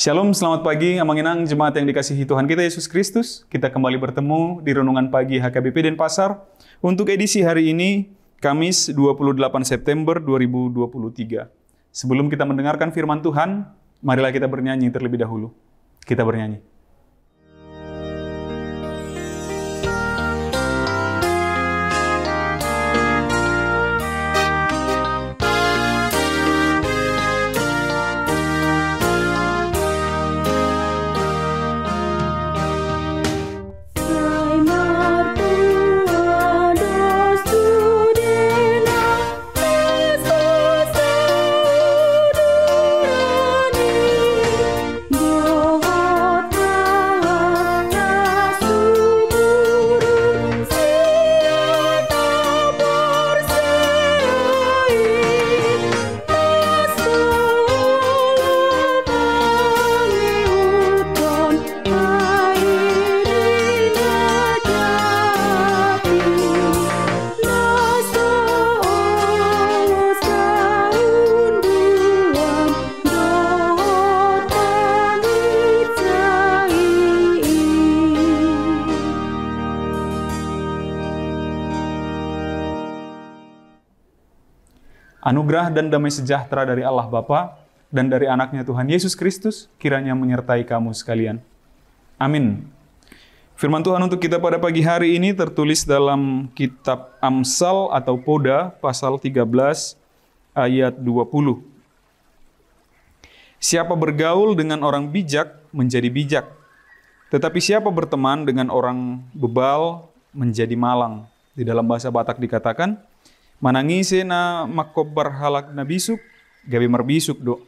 Shalom, selamat pagi, Amanginang, jemaat yang dikasihi Tuhan kita Yesus Kristus. Kita kembali bertemu di Renungan Pagi HKBP Denpasar untuk edisi hari ini, Kamis 28 September 2023. Sebelum kita mendengarkan firman Tuhan, marilah kita bernyanyi terlebih dahulu. Kita bernyanyi. Anugerah dan damai sejahtera dari Allah Bapa dan dari anaknya Tuhan Yesus Kristus kiranya menyertai kamu sekalian. Amin. Firman Tuhan untuk kita pada pagi hari ini tertulis dalam kitab Amsal atau Poda pasal 13 ayat 20. Siapa bergaul dengan orang bijak menjadi bijak, tetapi siapa berteman dengan orang bebal menjadi malang. Di dalam bahasa Batak dikatakan, manangise na makobar halak na bisuk, gabi marbisuk do.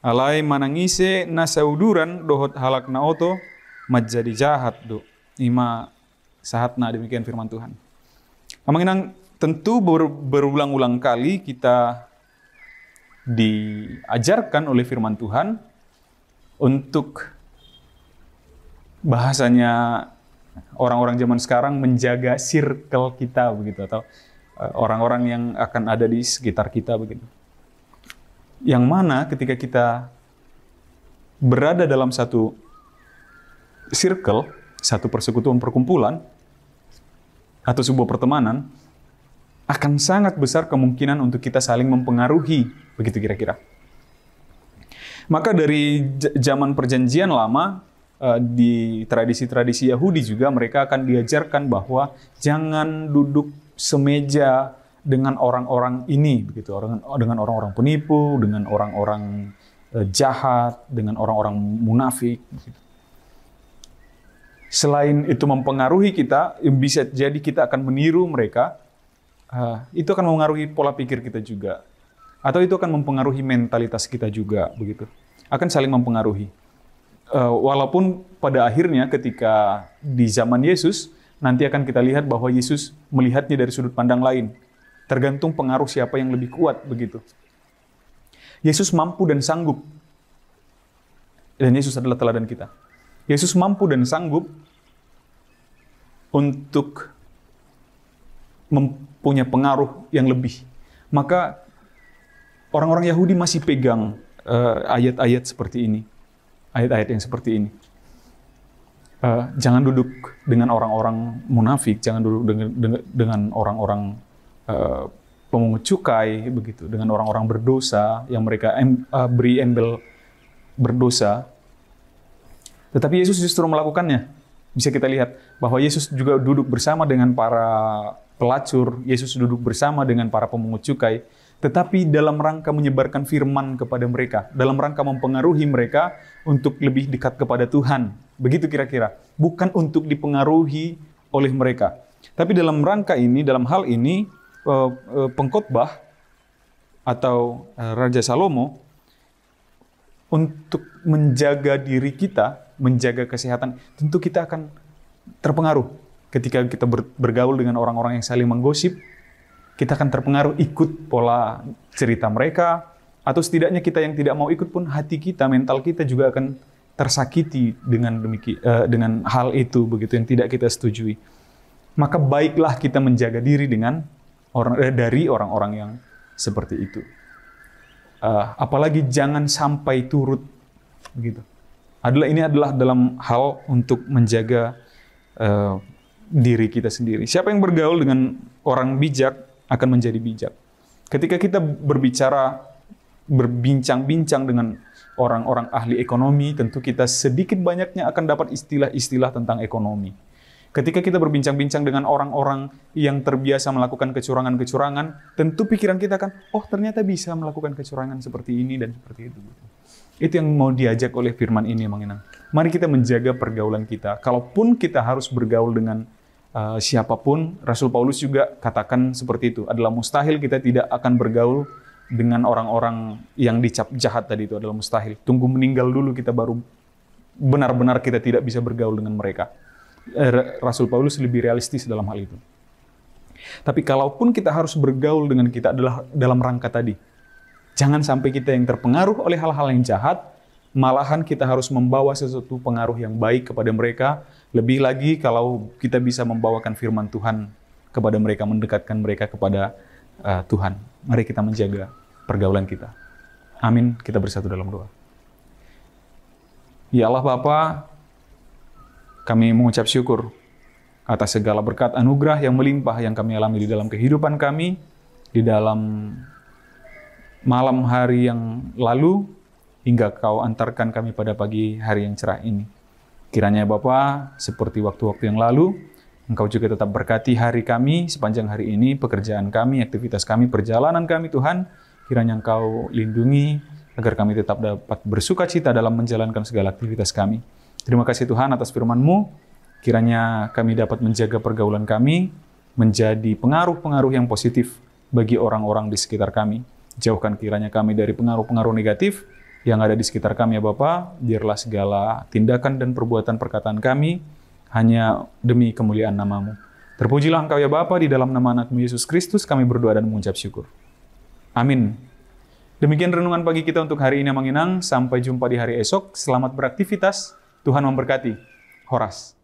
Alay manangise na sauduran dohot halak na oto, majadi jahat do. Ima sahat na, demikian firman Tuhan. Amanginang, tentu berulang-ulang kali kita diajarkan oleh firman Tuhan untuk bahasanya orang-orang zaman sekarang menjaga circle kita begitu, atau orang-orang yang akan ada di sekitar kita begitu. Yang mana ketika kita berada dalam satu circle, satu persekutuan perkumpulan, atau sebuah pertemanan, akan sangat besar kemungkinan untuk kita saling mempengaruhi, begitu kira-kira. Maka dari zaman perjanjian lama, di tradisi-tradisi Yahudi juga mereka akan diajarkan bahwa jangan duduk semeja dengan orang-orang ini, begitu, dengan orang-orang penipu, dengan orang-orang jahat, dengan orang-orang munafik. Begitu. Selain itu mempengaruhi kita, bisa jadi kita akan meniru mereka. Itu akan mempengaruhi pola pikir kita juga, atau itu akan mempengaruhi mentalitas kita juga, begitu. Akan saling mempengaruhi. Walaupun pada akhirnya ketika di zaman Yesus, nanti akan kita lihat bahwa Yesus melihatnya dari sudut pandang lain. Tergantung pengaruh siapa yang lebih kuat, begitu. Yesus mampu dan sanggup. Dan Yesus adalah teladan kita. Yesus mampu dan sanggup untuk mempunyai pengaruh yang lebih. Maka orang-orang Yahudi masih pegang ayat-ayat seperti ini. Ayat-ayat yang seperti ini. Jangan duduk dengan orang-orang munafik, jangan duduk dengan orang-orang pemungut cukai, begitu, dengan orang-orang berdosa yang mereka beri embel berdosa. Tetapi Yesus justru melakukannya. Bisa kita lihat bahwa Yesus juga duduk bersama dengan para pelacur, Yesus duduk bersama dengan para pemungut cukai, tetapi dalam rangka menyebarkan firman kepada mereka, dalam rangka mempengaruhi mereka untuk lebih dekat kepada Tuhan. Begitu kira-kira. Bukan untuk dipengaruhi oleh mereka. Tapi dalam rangka ini, dalam hal ini, pengkhotbah atau Raja Salomo untuk menjaga diri kita, menjaga kesehatan, tentu kita akan terpengaruh. Ketika kita bergaul dengan orang-orang yang saling menggosip, kita akan terpengaruh ikut pola cerita mereka, atau setidaknya kita yang tidak mau ikut pun hati kita, mental kita juga akan tersakiti dengan hal itu, begitu, yang tidak kita setujui. Maka baiklah kita menjaga diri dari orang-orang yang seperti itu. Apalagi jangan sampai turut, begitu. Ini adalah dalam hal untuk menjaga diri kita sendiri. Siapa yang bergaul dengan orang bijak akan menjadi bijak. Ketika kita berbincang-bincang dengan orang-orang ahli ekonomi, tentu kita sedikit banyaknya akan dapat istilah-istilah tentang ekonomi. Ketika kita berbincang-bincang dengan orang-orang yang terbiasa melakukan kecurangan-kecurangan, tentu pikiran kita kan, oh ternyata bisa melakukan kecurangan seperti ini dan seperti itu. Itu yang mau diajak oleh firman ini, Mang Inang. Mari kita menjaga pergaulan kita. Kalaupun kita harus bergaul dengan siapapun, Rasul Paulus juga katakan seperti itu. Adalah mustahil kita tidak akan bergaul dengan orang-orang yang dicap jahat tadi, itu adalah mustahil. Tunggu meninggal dulu kita baru benar-benar kita tidak bisa bergaul dengan mereka. Rasul Paulus lebih realistis dalam hal itu. Tapi kalaupun kita harus bergaul dengan kita adalah dalam rangka tadi. Jangan sampai kita yang terpengaruh oleh hal-hal yang jahat, malahan kita harus membawa sesuatu pengaruh yang baik kepada mereka. Lebih lagi kalau kita bisa membawakan firman Tuhan kepada mereka, mendekatkan mereka kepada Tuhan. Mari kita menjaga pergaulan kita. Amin. Kita bersatu dalam doa. Ya Allah Bapa, kami mengucap syukur atas segala berkat anugerah yang melimpah yang kami alami di dalam kehidupan kami, di dalam malam hari yang lalu, hingga Kau antarkan kami pada pagi hari yang cerah ini. Kiranya Bapa, seperti waktu-waktu yang lalu, Engkau juga tetap berkati hari kami, sepanjang hari ini, pekerjaan kami, aktivitas kami, perjalanan kami Tuhan. Kiranya Engkau lindungi, agar kami tetap dapat bersuka cita dalam menjalankan segala aktivitas kami. Terima kasih Tuhan atas firman-Mu. Kiranya kami dapat menjaga pergaulan kami, menjadi pengaruh-pengaruh yang positif bagi orang-orang di sekitar kami. Jauhkan kiranya kami dari pengaruh-pengaruh negatif yang ada di sekitar kami ya Bapa. Biarlah segala tindakan dan perbuatan perkataan kami hanya demi kemuliaan nama-Mu. Terpujilah Engkau ya Bapa, di dalam nama anak-Mu Yesus Kristus kami berdoa dan mengucap syukur. Amin. Demikian renungan pagi kita untuk hari ini Mang Inang. Sampai jumpa di hari esok. Selamat beraktivitas. Tuhan memberkati. Horas.